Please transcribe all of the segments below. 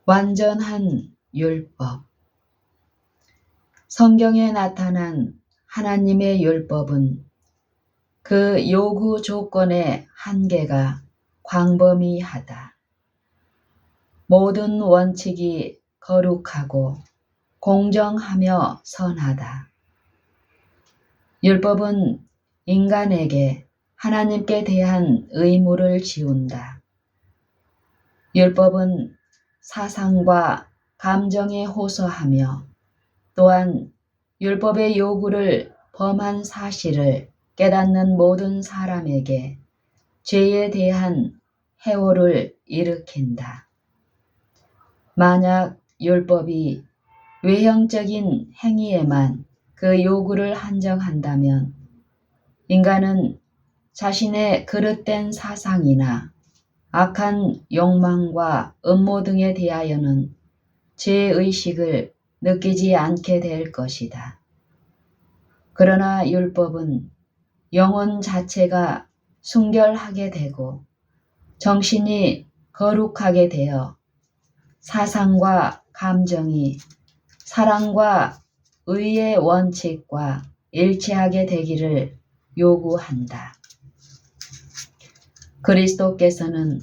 완전한 율법. 성경에 나타난 하나님의 율법은 그 요구 조건의 한계가 광범위하다. 모든 원칙이 거룩하고 공정하며 선하다. 율법은 인간에게 하나님께 대한 의무를 지운다. 율법은 사상과 감정에 호소하며 또한 율법의 요구를 범한 사실을 깨닫는 모든 사람에게 죄에 대한 해오를 일으킨다. 만약 율법이 외형적인 행위에만 그 요구를 한정한다면 인간은 자신의 그릇된 사상이나 악한 욕망과 음모 등에 대하여는 죄의식을 느끼지 않게 될 것이다. 그러나 율법은 영혼 자체가 순결하게 되고 정신이 거룩하게 되어 사상과 감정이 사랑과 의의 원칙과 일치하게 되기를 요구한다. 그리스도께서는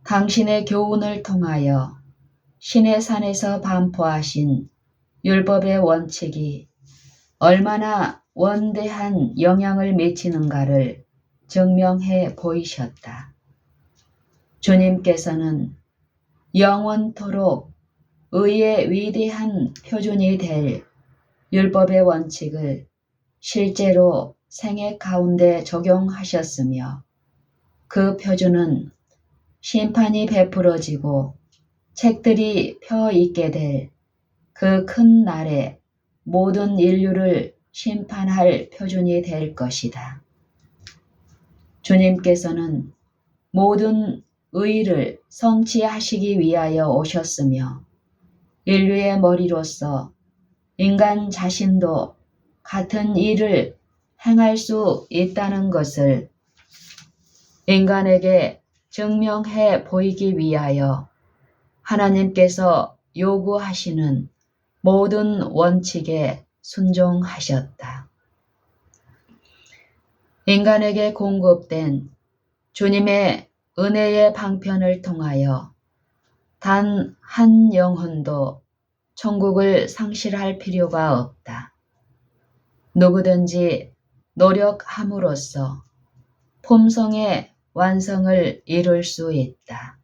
당신의 교훈을 통하여 신의 산에서 반포하신 율법의 원칙이 얼마나 원대한 영향을 미치는가를 증명해 보이셨다. 주님께서는 영원토록 의의 위대한 표준이 될 율법의 원칙을 실제로 생애 가운데 적용하셨으며 그 표준은 심판이 베풀어지고 책들이 펴 있게 될 그 큰 날에 모든 인류를 심판할 표준이 될 것이다. 주님께서는 모든 의를 성취하시기 위하여 오셨으며 인류의 머리로서 인간 자신도 같은 일을 행할 수 있다는 것을 인간에게 증명해 보이기 위하여 하나님께서 요구하시는 모든 원칙에 순종하셨다. 인간에게 공급된 주님의 은혜의 방편을 통하여 단 한 영혼도 천국을 상실할 필요가 없다. 누구든지 노력함으로써 품성의 완성을 이룰 수 있다.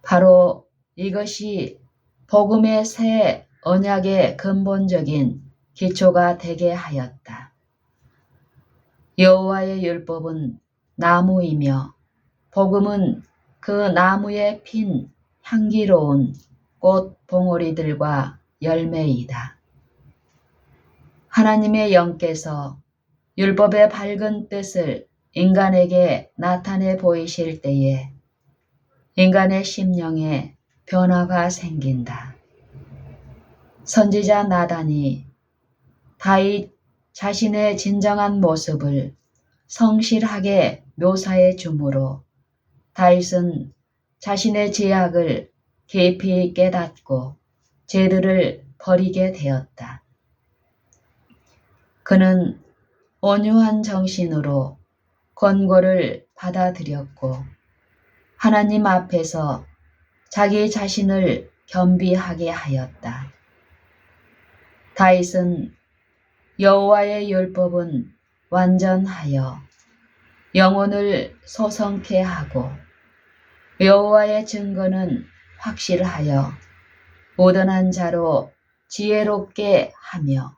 바로 이것이 복음의 새 언약의 근본적인 기초가 되게 하였다. 여호와의 율법은 나무이며 복음은 그 나무에 핀 향기로운 꽃 봉오리들과 열매이다. 하나님의 영께서 율법의 밝은 뜻을 인간에게 나타내 보이실 때에 인간의 심령에 변화가 생긴다. 선지자 나단이 다윗 자신의 진정한 모습을 성실하게 묘사해 주므로 다윗은 자신의 죄악을 깊이 깨닫고 죄들을 버리게 되었다. 그는 온유한 정신으로 권고를 받아들였고 하나님 앞에서 자기 자신을 겸비하게 하였다. 다윗은 여호와의 율법은 완전하여 영혼을 소성케 하고 여호와의 증거는 확실하여 무던한 자로 지혜롭게 하며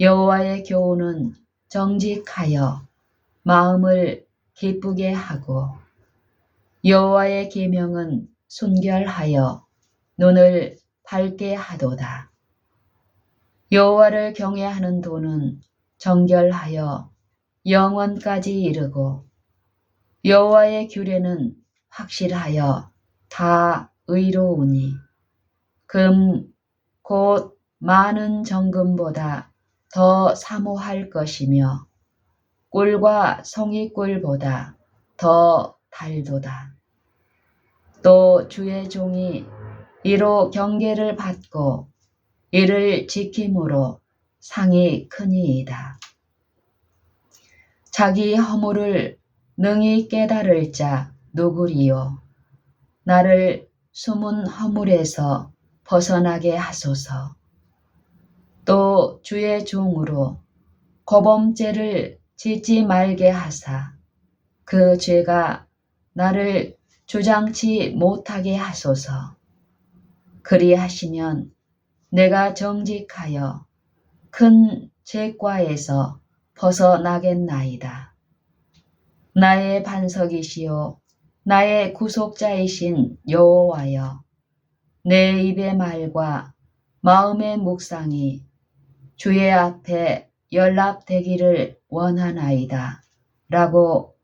여호와의 교훈은 정직하여 마음을 기쁘게 하고 여호와의 계명은 순결하여 눈을 밝게 하도다. 여호와를 경외하는 도는 정결하여 영원까지 이르고 여호와의 규례는 확실하여 다 의로우니 금 곧 많은 정금보다 더 사모할 것이며 꿀과 송이꿀보다 더 달도다. 또 주의 종이 이로 경계를 받고 이를 지킴으로 상이 크니이다. 자기 허물을 능히 깨달을 자 누구리요. 나를 숨은 허물에서 벗어나게 하소서. 또 주의 종으로 고범죄를 짓지 말게 하사 그 죄가 나를 주장치 못하게 하소서. 그리하시면 내가 정직하여 큰 죄과에서 벗어나겠나이다. 나의 반석이시요 나의 구속자이신 여호와여, 내 입의 말과 마음의 묵상이 주의 앞에 연락되기를 원하나이다. 라고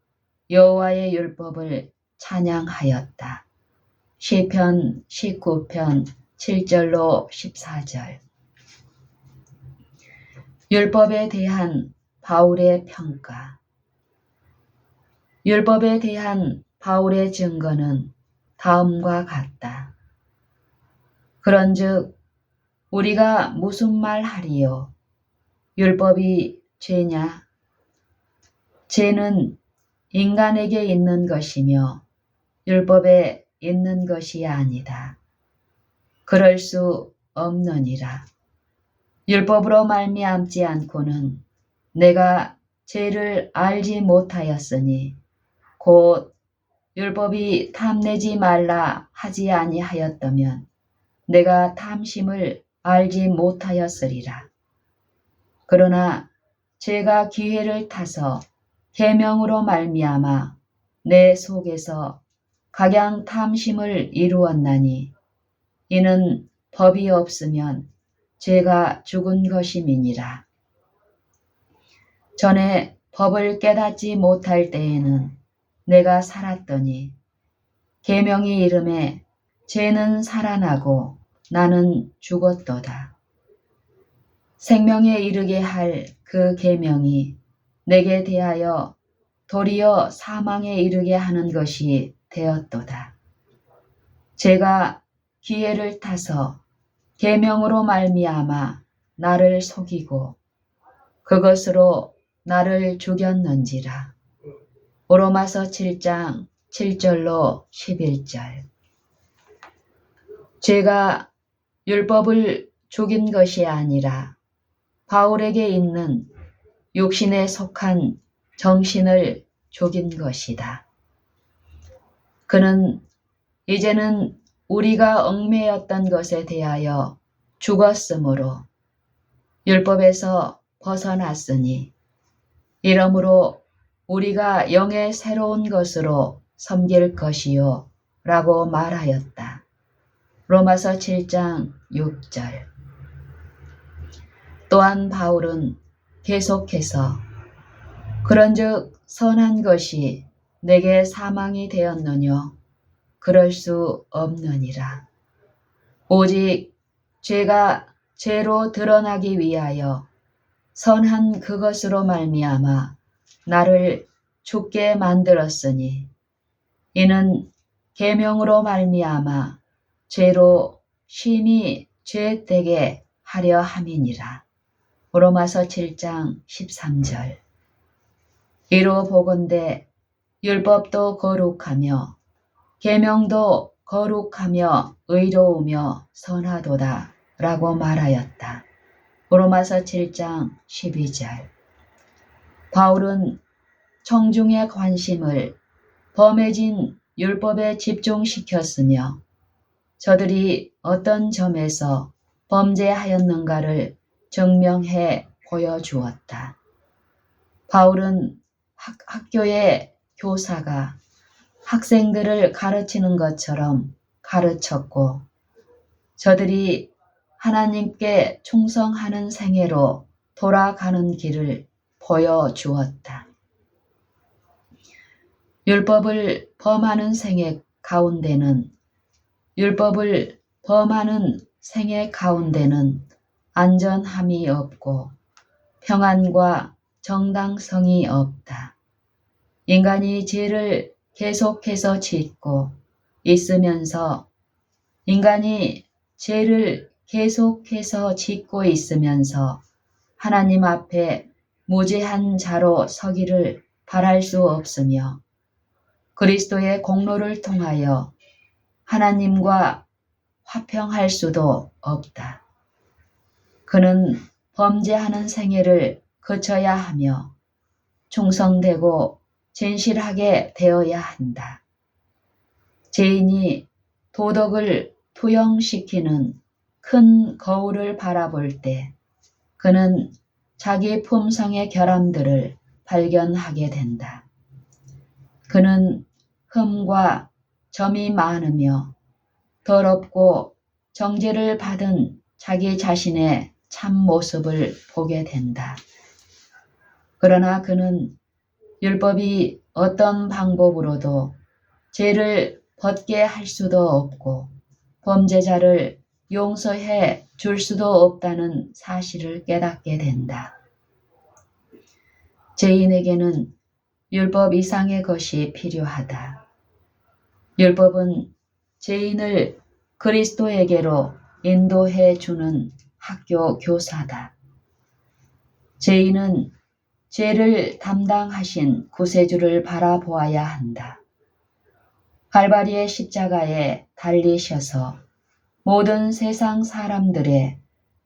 여호와의 율법을 찬양하였다. 시편 19편 7절로 14절. 율법에 대한 바울의 평가. 율법에 대한 바울의 증거는 다음과 같다. 그런즉 우리가 무슨 말 하리요? 율법이 죄냐? 죄는 인간에게 있는 것이며 율법에 있는 것이 아니다. 그럴 수 없느니라. 율법으로 말미암지 않고는 내가 죄를 알지 못하였으니 곧 율법이 탐내지 말라 하지 아니하였다면 내가 탐심을 알지 못하였으리라. 그러나 죄가 기회를 타서 계명으로 말미암아 내 속에서 각양 탐심을 이루었나니 이는 법이 없으면 죄가 죽은 것임이니라. 전에 법을 깨닫지 못할 때에는 내가 살았더니 계명이 이름에 죄는 살아나고 나는 죽었도다. 생명에 이르게 할 그 계명이 내게 대하여 도리어 사망에 이르게 하는 것이 되었도다. 죄가 기회를 타서 계명으로 말미암아 나를 속이고 그것으로 나를 죽였는지라. 로마서 7장 7절로 11절. 죄가 율법을 죽인 것이 아니라 바울에게 있는 육신에 속한 정신을 죽인 것이다. 그는 이제는 우리가 얽매였던 것에 대하여 죽었으므로 율법에서 벗어났으니 이러므로 우리가 영의 새로운 것으로 섬길 것이요 라고 말하였다. 로마서 7장 6절. 또한 바울은 계속해서 그런즉 선한 것이 내게 사망이 되었느뇨? 그럴 수 없느니라. 오직 죄가 죄로 드러나기 위하여 선한 그것으로 말미암아 나를 죽게 만들었으니 이는 계명으로 말미암아 죄로 심히 죄되게 하려 함이니라. 로마서 7장 13절. 이로 보건대 율법도 거룩하며 계명도 거룩하며 의로우며 선하도다 라고 말하였다. 로마서 7장 12절. 바울은 청중의 관심을 범해진 율법에 집중시켰으며 저들이 어떤 점에서 범죄하였는가를 증명해 보여주었다. 바울은 학교의 교사가 학생들을 가르치는 것처럼 가르쳤고 저들이 하나님께 충성하는 생애로 돌아가는 길을 보여주었다. 율법을 범하는 생애 가운데는 안전함이 없고 평안과 정당성이 없다. 인간이 죄를 계속해서 짓고 있으면서 인간이 죄를 계속해서 짓고 있으면서 하나님 앞에 무죄한 자로 서기를 바랄 수 없으며 그리스도의 공로를 통하여 하나님과 화평할 수도 없다. 그는 범죄하는 생애를 거쳐야 하며 충성되고 진실하게 되어야 한다. 죄인이 도덕을 투영시키는 큰 거울을 바라볼 때 그는 자기 품성의 결함들을 발견하게 된다. 그는 흠과 점이 많으며 더럽고 정죄를 받은 자기 자신의 참 모습을 보게 된다. 그러나 그는 율법이 어떤 방법으로도 죄를 벗게 할 수도 없고 범죄자를 용서해 줄 수도 없다는 사실을 깨닫게 된다. 죄인에게는 율법 이상의 것이 필요하다. 율법은 죄인을 그리스도에게로 인도해 주는 학교 교사다. 죄인은 죄를 담당하신 구세주를 바라보아야 한다. 갈바리의 십자가에 달리셔서 모든 세상 사람들의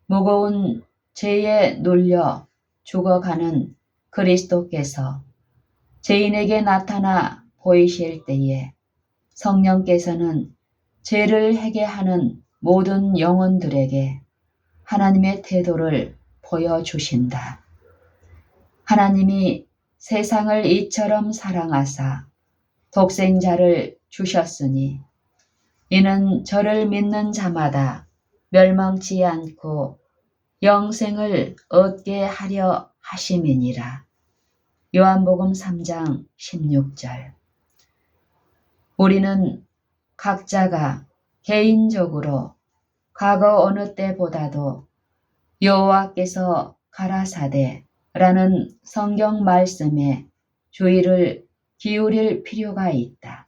무거운 죄에 눌려 죽어가는 그리스도께서 죄인에게 나타나 보이실 때에 성령께서는 죄를 회개하는 모든 영혼들에게 하나님의 태도를 보여주신다. 하나님이 세상을 이처럼 사랑하사 독생자를 주셨으니 이는 저를 믿는 자마다 멸망치 않고 영생을 얻게 하려 하심이니라. 요한복음 3장 16절. 우리는 각자가 개인적으로 과거 어느 때보다도 여호와께서 가라사대 라는 성경 말씀에 주의를 기울일 필요가 있다.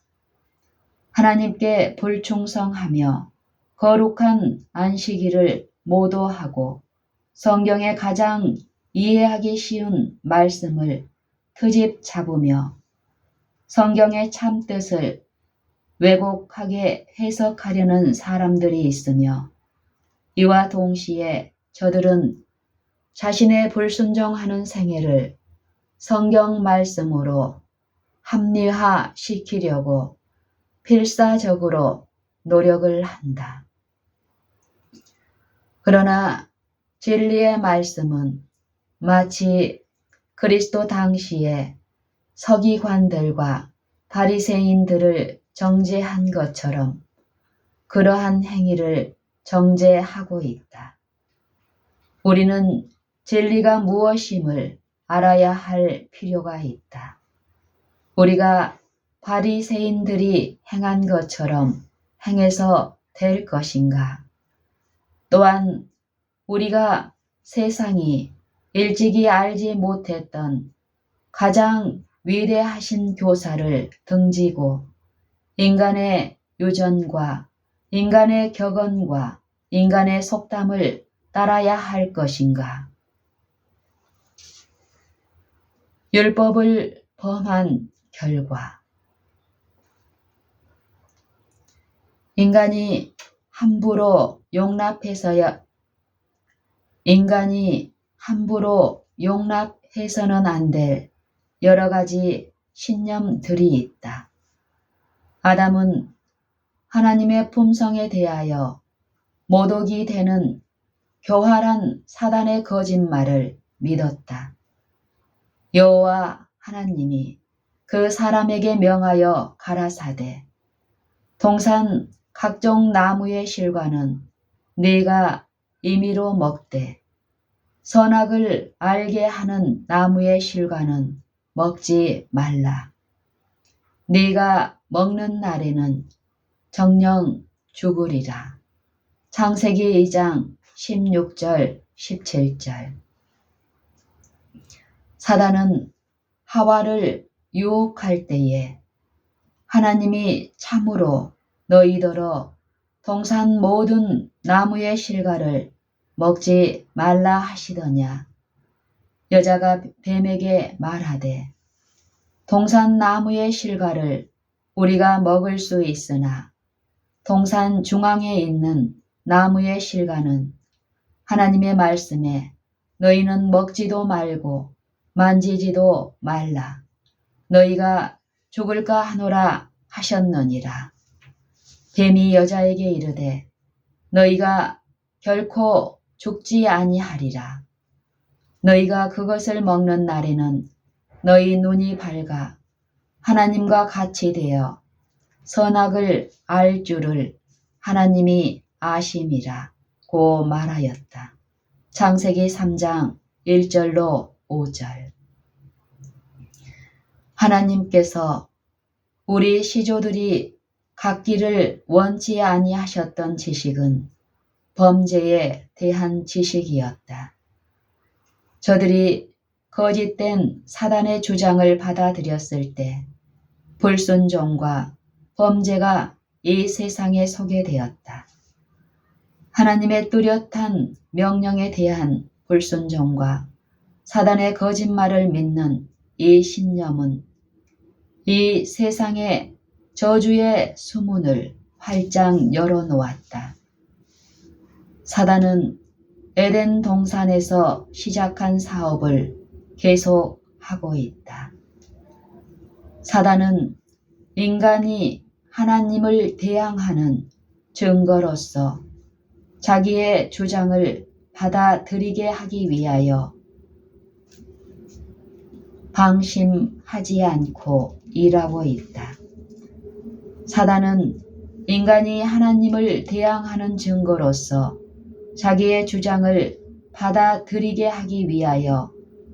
하나님께 불충성하며 거룩한 안식일을 모도하고 성경의 가장 이해하기 쉬운 말씀을 트집 잡으며 성경의 참뜻을 왜곡하게 해석하려는 사람들이 있으며 이와 동시에 저들은 자신의 불순종하는 생애를 성경 말씀으로 합리화시키려고 필사적으로 노력을 한다. 그러나 진리의 말씀은 마치 그리스도 당시에 서기관들과 바리새인들을 정죄한 것처럼 그러한 행위를 정죄하고 있다. 우리는 진리가 무엇임을 알아야 할 필요가 있다. 우리가 바리새인들이 행한 것처럼 행해서 될 것인가? 또한 우리가 세상이 일찍이 알지 못했던 가장 위대하신 교사를 등지고 인간의 유전과 인간의 격언과 인간의 속담을 따라야 할 것인가? 율법을 범한 결과 인간이 함부로 용납해서는 안 될 여러 가지 신념들이 있다. 아담은 하나님의 품성에 대하여 모독이 되는 교활한 사단의 거짓말을 믿었다. 여호와 하나님이 그 사람에게 명하여 가라사대 동산 각종 나무의 실과는 네가 임의로 먹되 선악을 알게 하는 나무의 실과는 먹지 말라. 네가 먹는 날에는 정녕 죽으리라. 창세기 2장 16절 17절. 사단은 하와를 유혹할 때에 하나님이 참으로 너희더러 동산 모든 나무의 실과를 먹지 말라 하시더냐. 여자가 뱀에게 말하되 동산 나무의 실과를 우리가 먹을 수 있으나 동산 중앙에 있는 나무의 실과는 하나님의 말씀에 너희는 먹지도 말고 만지지도 말라. 너희가 죽을까 하노라 하셨느니라. 뱀이 여자에게 이르되 너희가 결코 죽지 아니하리라. 너희가 그것을 먹는 날에는 너희 눈이 밝아 하나님과 같이 되어 선악을 알 줄을 하나님이 아심이라 고 말하였다. 창세기 3장 1절로 5절. 하나님께서 우리 시조들이 갖기를 원치 아니하셨던 지식은 범죄에 대한 지식이었다. 저들이 거짓된 사단의 주장을 받아들였을 때 불순종과 범죄가 이 세상에 소개 되었다. 하나님의 뚜렷한 명령에 대한 불순종과 사단의 거짓말을 믿는 이 신념은 이 세상에 저주의 수문을 활짝 열어놓았다. 사단은 에덴 동산에서 시작한 사업을 계속하고 있다. 사단은 인간이 하나님을 대항하는 증거로서 자기의 주장을 받아들이게 하기 위하여 방심하지 않고 일하고 있다. 사단은 인간이 하나님을 대항하는 증거로서 자기의 주장을 받아들이게 하기 위하여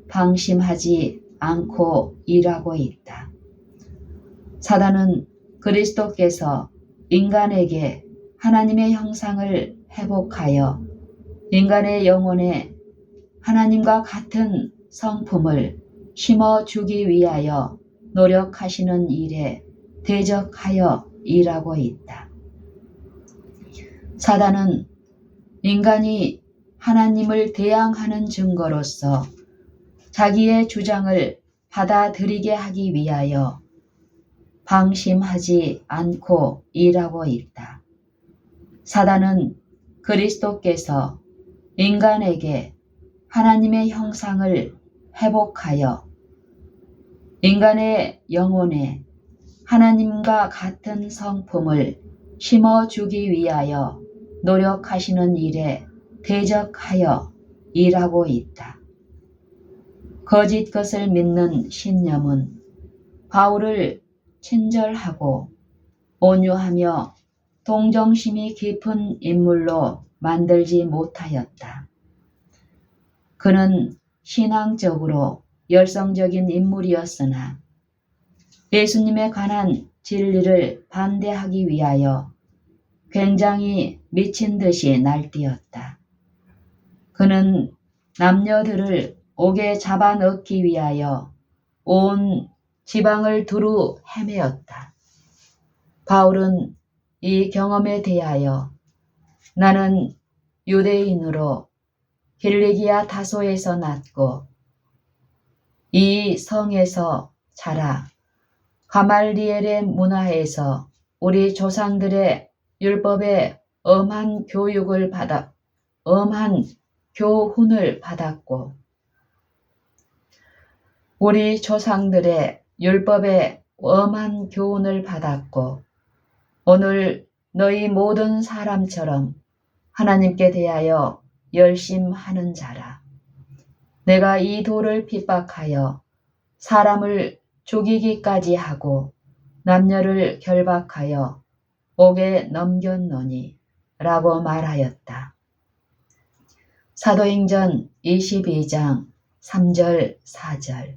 방심하지 않고 일하고 있다. 사단은 그리스도께서 인간에게 하나님의 형상을 회복하여 인간의 영혼에 하나님과 같은 성품을 심어주기 위하여 노력하시는 일에 대적하여 일하고 있다. 사단은 인간이 하나님을 대항하는 증거로서 자기의 주장을 받아들이게 하기 위하여 방심하지 않고 일하고 있다. 사단은 그리스도께서 인간에게 하나님의 형상을 회복하여 인간의 영혼에 하나님과 같은 성품을 심어주기 위하여 노력하시는 일에 대적하여 일하고 있다. 거짓 것을 믿는 신념은 바울을 친절하고 온유하며 동정심이 깊은 인물로 만들지 못하였다. 그는 신앙적으로 열성적인 인물이었으나 예수님에 관한 진리를 반대하기 위하여 굉장히 미친 듯이 날뛰었다. 그는 남녀들을 옥에 잡아넣기 위하여 온 지방을 두루 헤매었다. 바울은 이 경험에 대하여 나는 유대인으로 길리기아 다소에서 났고 이 성에서 자라 가말리엘의 문화에서 우리 조상들의 율법에 엄한 교훈을 받았고 우리 조상들의 율법에 엄한 교훈을 받았고 오늘 너희 모든 사람처럼 하나님께 대하여 열심하는 자라. 내가 이 돌을 핍박하여 사람을 죽이기까지 하고 남녀를 결박하여 옥에 넘겼노니 라고 말하였다. 사도행전 22장 3절 4절.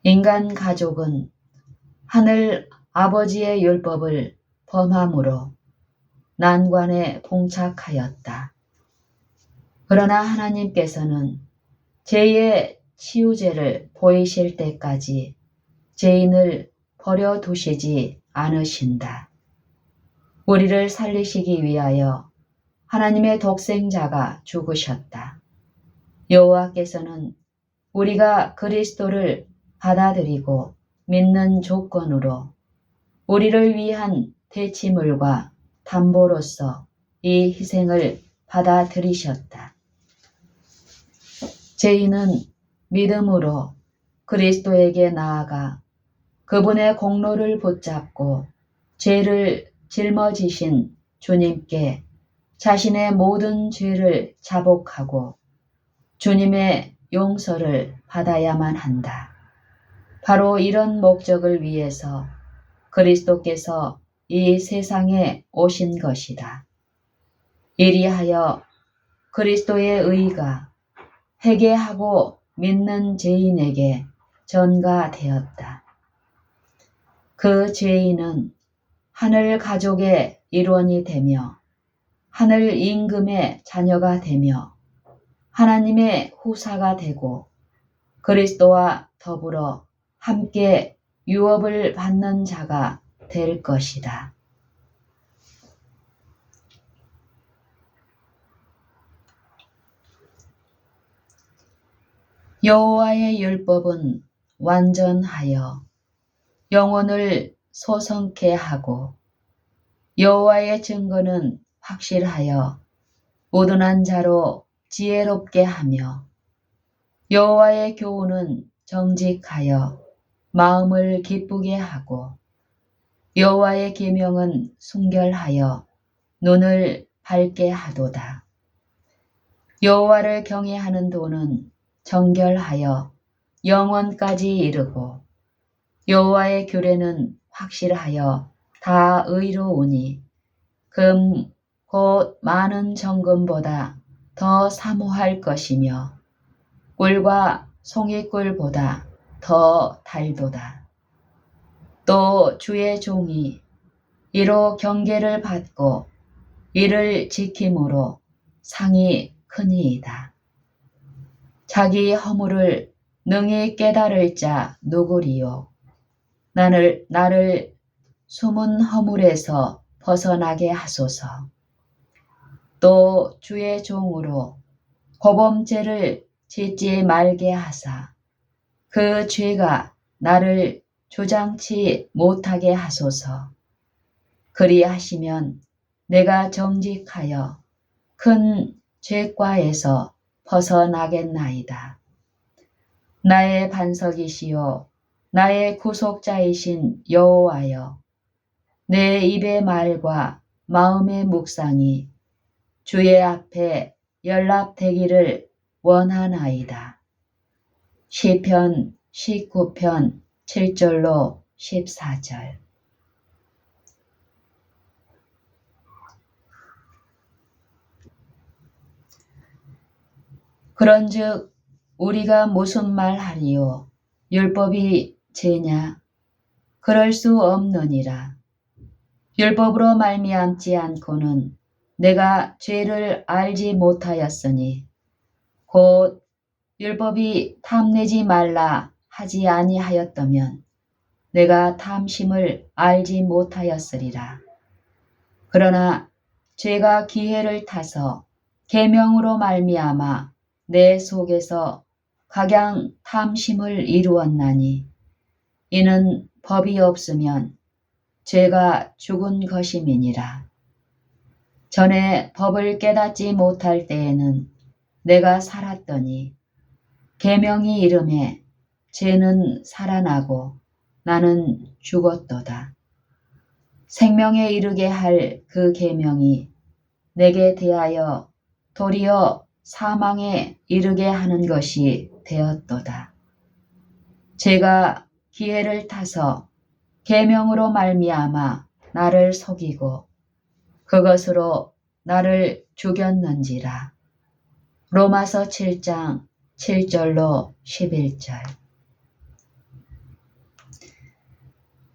인간 가족은 하늘 아버지의 율법을 범함으로 난관에 봉착하였다. 그러나 하나님께서는 죄의 치유제를 보이실 때까지 죄인을 버려두시지 않으신다. 우리를 살리시기 위하여 하나님의 독생자가 죽으셨다. 여호와께서는 우리가 그리스도를 받아들이고 믿는 조건으로 우리를 위한 대치물과 담보로서 이 희생을 받아들이셨다. 죄인은 믿음으로 그리스도에게 나아가 그분의 공로를 붙잡고 죄를 짊어지신 주님께 자신의 모든 죄를 자복하고 주님의 용서를 받아야만 한다. 바로 이런 목적을 위해서 그리스도께서 이 세상에 오신 것이다. 이리하여 그리스도의 의가 회개하고 믿는 죄인에게 전가되었다. 그 죄인은 하늘 가족의 일원이 되며 하늘 임금의 자녀가 되며 하나님의 후사가 되고 그리스도와 더불어 함께 유업을 받는 자가 될 것이다. 여호와의 율법은 완전하여 영혼을 소성케 하고 여호와의 증거는 확실하여 우둔한 자로 지혜롭게 하며 여호와의 교훈은 정직하여 마음을 기쁘게 하고 여호와의 계명은 순결하여 눈을 밝게 하도다. 여호와를 경외하는 도는 정결하여 영원까지 이르고 여호와의 규례는 확실하여 다 의로우니 금 곧 많은 정금보다 더 사모할 것이며 꿀과 송이꿀보다 더 달도다. 또 주의 종이 이로 경계를 받고 이를 지킴으로 상이 크니이다. 자기 허물을 능히 깨달을 자 누구리요. 나를 숨은 허물에서 벗어나게 하소서. 또 주의 종으로 고범죄를 짓지 말게 하사 그 죄가 나를 주장치 못하게 하소서. 그리하시면 내가 정직하여 큰 죄과에서 벗어나겠나이다. 나의 반석이시요 나의 구속자이신 여호와여, 내 입의 말과 마음의 묵상이 주의 앞에 연락되기를 원하나이다. 시편 19편 7절로 14절. 그런즉 우리가 무슨 말 하리요? 율법이 죄냐? 그럴 수 없느니라. 율법으로 말미암지 않고는 내가 죄를 알지 못하였으니 곧 율법이 탐내지 말라 하지 아니하였다면 내가 탐심을 알지 못하였으리라. 그러나 죄가 기회를 타서 계명으로 말미암아 내 속에서 각양 탐심을 이루었나니 이는 법이 없으면 죄가 죽은 것임이니라. 전에 법을 깨닫지 못할 때에는 내가 살았더니 계명이 이름에 죄는 살아나고 나는 죽었도다. 생명에 이르게 할 그 계명이 내게 대하여 도리어 사망에 이르게 하는 것이 되었도다. 죄가 기회를 타서 계명으로 말미암아 나를 속이고 그것으로 나를 죽였는지라. 로마서 7장 7절로 11절.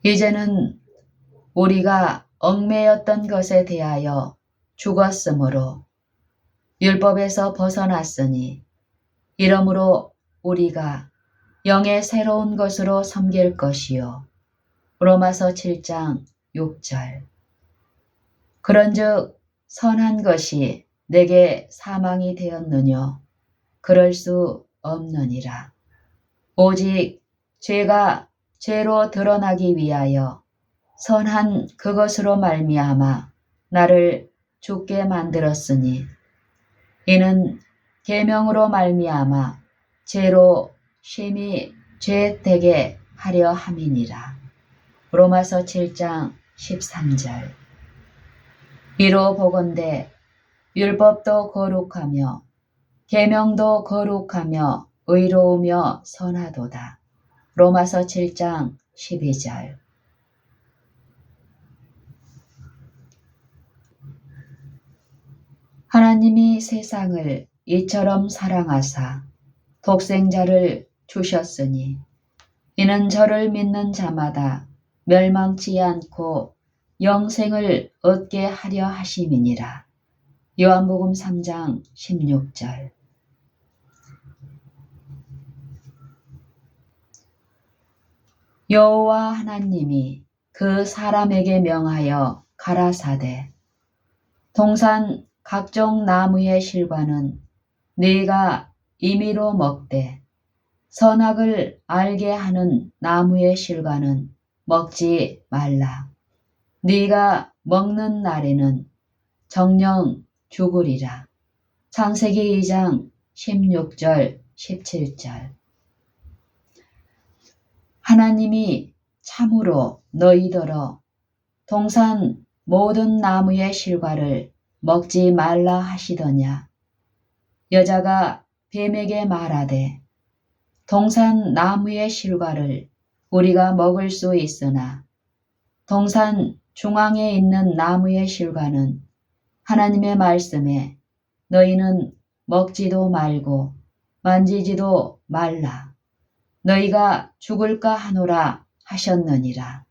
이제는 우리가 얽매였던 것에 대하여 죽었으므로 율법에서 벗어났으니 이러므로 우리가 영의 새로운 것으로 섬길 것이요. 로마서 7장 6절. 그런즉 선한 것이 내게 사망이 되었느뇨. 그럴 수 없느니라. 오직 죄가 죄로 드러나기 위하여 선한 그것으로 말미암아 나를 죽게 만들었으니 이는 계명으로 말미암아 죄로 심히 죄되게 하려 함이니라. 로마서 7장 13절. 이로 보건대 율법도 거룩하며 계명도 거룩하며 의로우며 선하도다. 로마서 7장 12절. 하나님이 세상을 이처럼 사랑하사 독생자를 주셨으니 이는 저를 믿는 자마다 멸망치 않고 영생을 얻게 하려 하심이니라. 요한복음 3장 16절. 여호와 하나님이 그 사람에게 명하여 가라사대 동산 각종 나무의 실과는 네가 임의로 먹되 선악을 알게 하는 나무의 실과는 먹지 말라. 네가 먹는 날에는 정녕 죽으리라. 창세기 2장 16절 17절. 하나님이 참으로 너희더러 동산 모든 나무의 실과를 먹지 말라 하시더냐. 여자가 뱀에게 말하되 동산 나무의 실과를 우리가 먹을 수 있으나 동산 중앙에 있는 나무의 실과는 하나님의 말씀에 너희는 먹지도 말고 만지지도 말라. 너희가 죽을까 하노라 하셨느니라.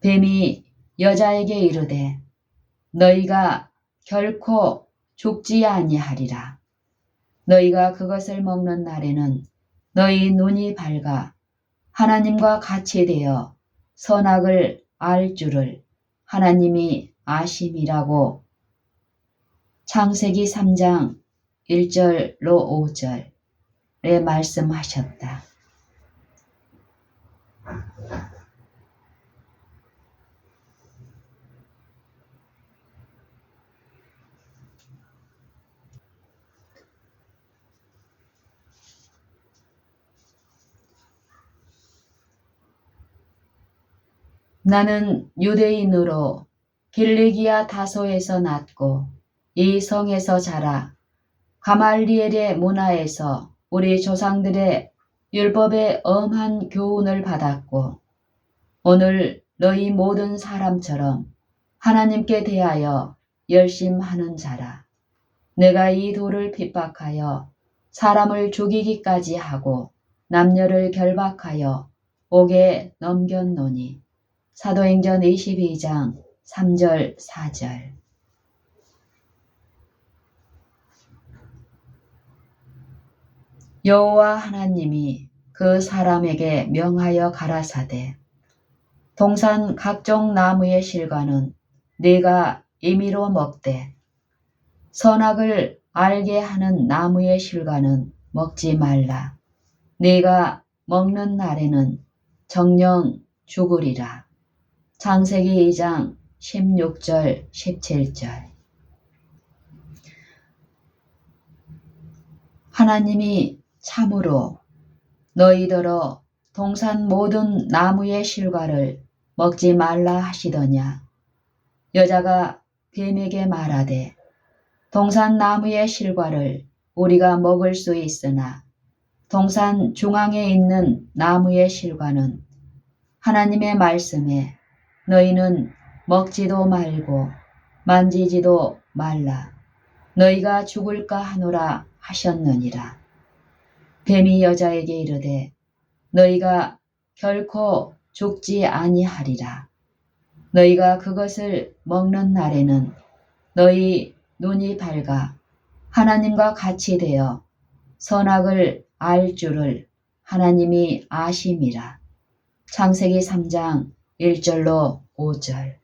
뱀이 여자에게 이르되 너희가 결코 죽지 아니하리라. 너희가 그것을 먹는 날에는 너희 눈이 밝아 하나님과 같이 되어 선악을 알 줄을 하나님이 아심이라고. 창세기 3장 1절로 5절에 말씀하셨다. 나는 유대인으로 길리기아 다소에서 났고 이 성에서 자라 가말리엘의 문화에서 우리 조상들의 율법의 엄한 교훈을 받았고 오늘 너희 모든 사람처럼 하나님께 대하여 열심하는 자라. 내가 이 돌을 핍박하여 사람을 죽이기까지 하고 남녀를 결박하여 옥에 넘겼노니. 사도행전 22장 3절 4절. 여호와 하나님이 그 사람에게 명하여 가라사대 동산 각종 나무의 실과는 네가 임의로 먹되 선악을 알게 하는 나무의 실과는 먹지 말라. 네가 먹는 날에는 정녕 죽으리라. 창세기 2장 16절 17절. 하나님이 참으로 너희더러 동산 모든 나무의 실과를 먹지 말라 하시더냐. 여자가 뱀에게 말하되 동산 나무의 실과를 우리가 먹을 수 있으나 동산 중앙에 있는 나무의 실과는 하나님의 말씀에 너희는 먹지도 말고 만지지도 말라. 너희가 죽을까 하노라 하셨느니라. 뱀이 여자에게 이르되 너희가 결코 죽지 아니하리라. 너희가 그것을 먹는 날에는 너희 눈이 밝아 하나님과 같이 되어 선악을 알 줄을 하나님이 아심이라. 창세기 3장 1절로 5절.